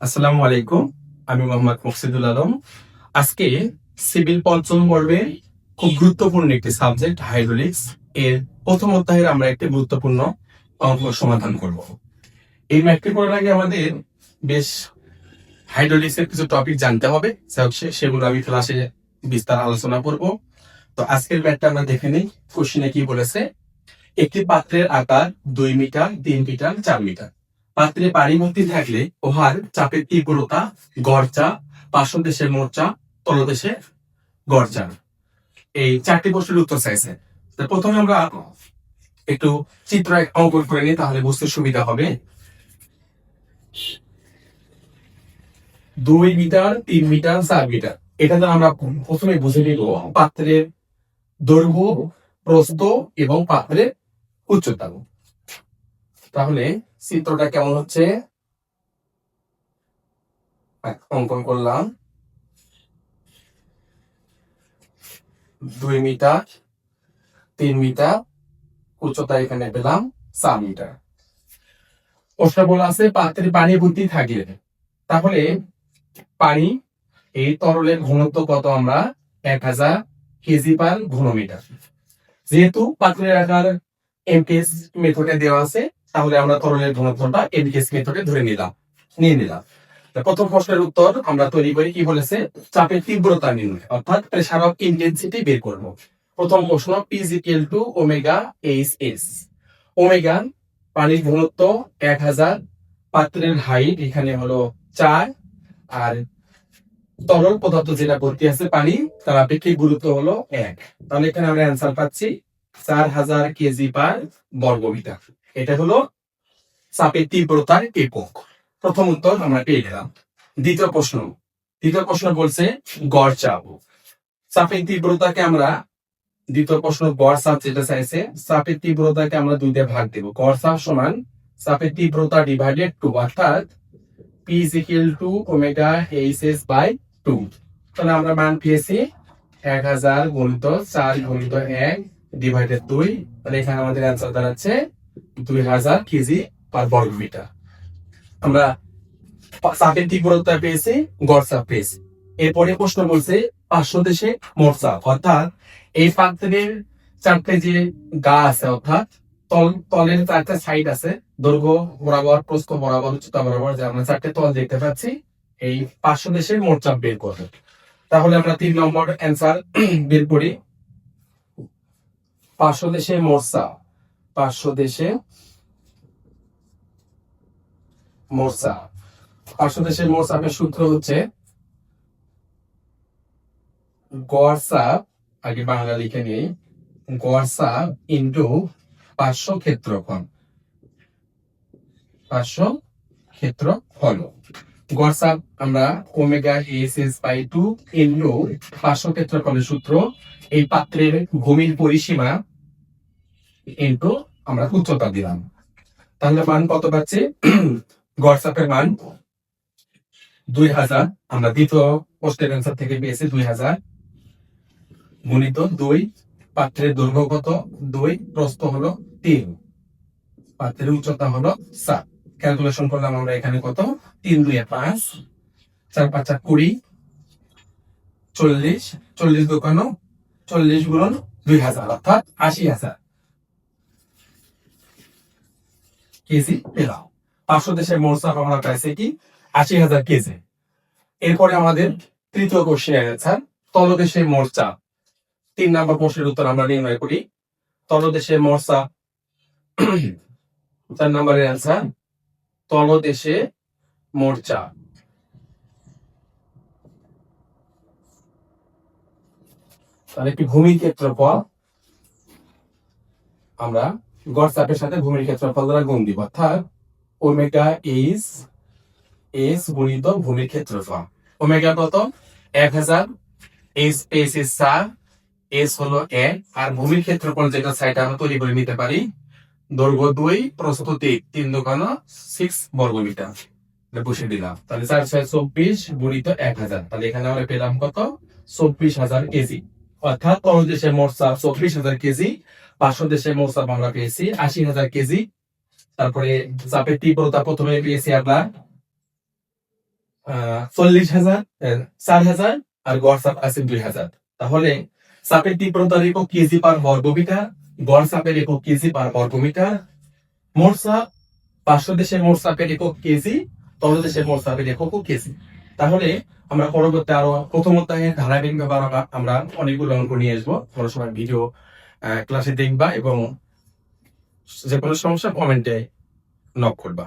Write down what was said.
আসসালামু আলাইকুম। আমি মোহাম্মদ মুকসিদুল আলম। আজকে সিভিল পঞ্চম পর্বে খুব গুরুত্বপূর্ণ একটি সাবজেক্ট হাইড্রোলিক্স এর প্রথম অধ্যায়ের আমরা একটি গুরুত্বপূর্ণ অঙ্ক সমাধান করব। এই ম্যাথটি করার আগে আমাদের বেশ হাইড্রোলিক্স এর কিছু টপিক জানতে হবে, সেগুলো আমি ক্লাসে বিস্তার আলোচনা করব। তো আজকের ম্যাথটা আমরা দেখে নিই। কোশ্চিনে কি বলেছে, একটি পাত্রের আকার 2 মিটার, 3 মিটার, 4 মিটার। পাত্রে পানি ভর্তি থাকলে উহার চাপের তীব্রতা গড় চাপ, পার্শ্বদেশে মোট চাপ, তলদেশে গড় চাপ। এই 4টি প্রশ্নের উত্তর চাইছে। তো প্রথমে আমরা একটু চিত্র অঙ্কন করে নিই, তাহলে বুঝতে সুবিধা হবে। 2 মিটার, 3 মিটার, 4 মিটার, এটাতে আমরা প্রথমে বুঝে নিব পাত্রের দৈর্ঘ্য, প্রস্থ এবং পাত্রের উচ্চতা। তাহলে চিত্রটা কেমন হচ্ছে, অঙ্কন করলাম। 2 মিটার, 3 মিটার, উচ্চতা এখানে পেলাম 4 মিটার। প্রশ্ন বলা আছে পাত্রে পানি ভর্তি থাকলে, তাহলে পানি এই তরলের ঘনত্ব কত, আমরা 1000 কেজি পার ঘনমিটার। যেহেতু পাত্রের আকার এমকেএস মেথডে দেওয়া আছে, তাহলে আমরা তরলের ঘনত্বটা এমকেএস মেথডে নিয়ে নিলাম। প্রথম প্রশ্নের উত্তর আমরা তৈরি করি। কি বলেছে, চাপের তীব্রতা নির্ণয়, অর্থাৎ প্রেসার অফ ইন্টেন্সিটি বের করব। প্রথম প্রশ্ন, P is equal to omega H S. Omega পানির ঘনত্ব 1000, পাত্রের হাইট এখানে হলো 4, আর তরল পদার্থ যেটা ভর্তি আছে পানি, তার আপেক্ষিক গুরুত্ব হলো 1। তাহলে এখানে আমরা অ্যান্সার পাচ্ছি 4000 কেজি পার বর্গমিটার। এটা হলো চাপের তীব্রতার একক। প্রথম উত্তর আমরা পেয়ে গেলাম। দ্বিতীয় প্রশ্ন বলছে গড় চাপ। চাপের তীব্রতাকে আমরা, দ্বিতীয় প্রশ্ন গড় চাপ যেটা চাইছে, চাপের তীব্রতাকে আমরা 2 দিয়ে ভাগ দেব। গড় চাপ সমান চাপের তীব্রতা ডিভাইডেড 2, অর্থাৎ P is equal to omega HS by 2। তাহলে আমরা মান পেয়েছি 1000 গুণিত 4 গুণিত 1 ডিভাইডেড 2। তাহলে এখানে আমাদের অ্যান্সার দাঁড়াচ্ছে 2000 কেজি পার বর্গমিটার। আমরা চাপের তীব্রতা পেয়েছি, গড় চাপ পেয়েছি। এরপরে প্রশ্ন বলছে পার্শ্বদেশে মোট চাপ, অর্থাৎ এই পাত্রের 4টে যে গা আছে, অর্থাৎ তলের 4টা সাইড আছে, দৈর্ঘ্য বরাবর, প্রস্থ বরাবর, উচ্চতা বরাবর, যে আমরা 4টে তল দেখতে পাচ্ছি। এই পার্শ্বদেশে মোট চাপ বের করবে। তাহলে আমরা 3 নম্বর অ্যান্সার বের করি। পার্শ্বদেশে মোট চাপ, পার্শ্বদেশে মোট চাপ, পার্শ্বদেশের মোট চাপের সূত্র হচ্ছে গড় চাপ, আগে বাংলা লিখে নেই, গড় চাপ ইন্টু পার্শ্ব ক্ষেত্রফল। পার্শ্ব ক্ষেত্রফল, গড় চাপ আমরা ওমেগা এইচএস বাই 2 ইন্টু পার্শ্ব ক্ষেত্রফলের সূত্র, এই পাত্রের ভূমির পরিসীমা ইন্টু আমরা উচ্চতা দিলাম। তাহলে মান কত পাচ্ছি, গড় চাপের মান 2000, আমরা দ্বিতীয় প্রশ্নের অ্যান্সার থেকে পেয়েছি 2000 গুণিত 2, পাত্রের দৈর্ঘ্য কত 2, প্রস্থ হলো 3, পাত্রের উচ্চতা হলো 7। ক্যালকুলেশন করলাম আমরা এখানে কত, 3 2 5, 4 5 20, 40, 40 দোকানো 40 গুণন 2000, অর্থাৎ 80,000 কেজি পেলাম। পার্শ্বদেশের মোট চাপ আমরা পাইছি কি 80,000 কেজি। এরপরে আমাদের তৃতীয় কোশ্চেনের অ্যান্সার, তলদেশে মোট চাপ। 3 নম্বর প্রশ্নের উত্তর আমরা নির্ণয় করি। তলদেশে মোট চাপ, 4 নম্বরের অ্যান্সার, তলদেশে মোট চাপ। তাহলে একটি ভূমির ক্ষেত্রফল, আমরা গড় চাপের সাথে ভূমির ক্ষেত্রফল দ্বারা গুণ দিব, অর্থাৎ ওমেগা এইচ এস গুণিত ভূমির ক্ষেত্রফল। ওমেগা কত 1000, এইচ এস এস 4, এস হলো 1, আর ভূমির ক্ষেত্রফল যেটা সাইড আমরা তৈরি করে নিতে পারি, দৈর্ঘ্য 2, প্রস্থ 3 দোকানো 6 বর্গমিটার বসে দিলাম। তাহলে 4 6 24 গুণিত 1000, তাহলে এখানে আমরা পেলাম কত 24,000 কেজি, অর্থাৎ তলদেশে মোট চাপ 24,000 কেজি, পার্শ্বদেশে মোট চাপ আমরা পেয়েছি 80,000 কেজি। তারপরে চাপের তীব্রতা প্রথমে পেয়েছি আমরা 40,000, 4,000 আর গড় চাপ আছে 2,000। তাহলে চাপের তীব্রতার একক কেজি পার বর্গমিটার, গড় চাপের একক কেজি পার বর্গমিটার, মোট চাপ পার্শ্বদেশের মোট চাপের একক কেজি, তলদেশের মোট চাপের একক কেজি। তাহলে আমরা পরবর্তী আরো প্রথম অধ্যায়ের ধারাবাহিক ব্যাপার আমরা অনেকগুলো অঙ্ক নিয়ে আসবো। কোনো সময় ভিডিও ক্লাসে দেখবা এবং যে কোনো সমস্যা কমেন্টে নক করবা।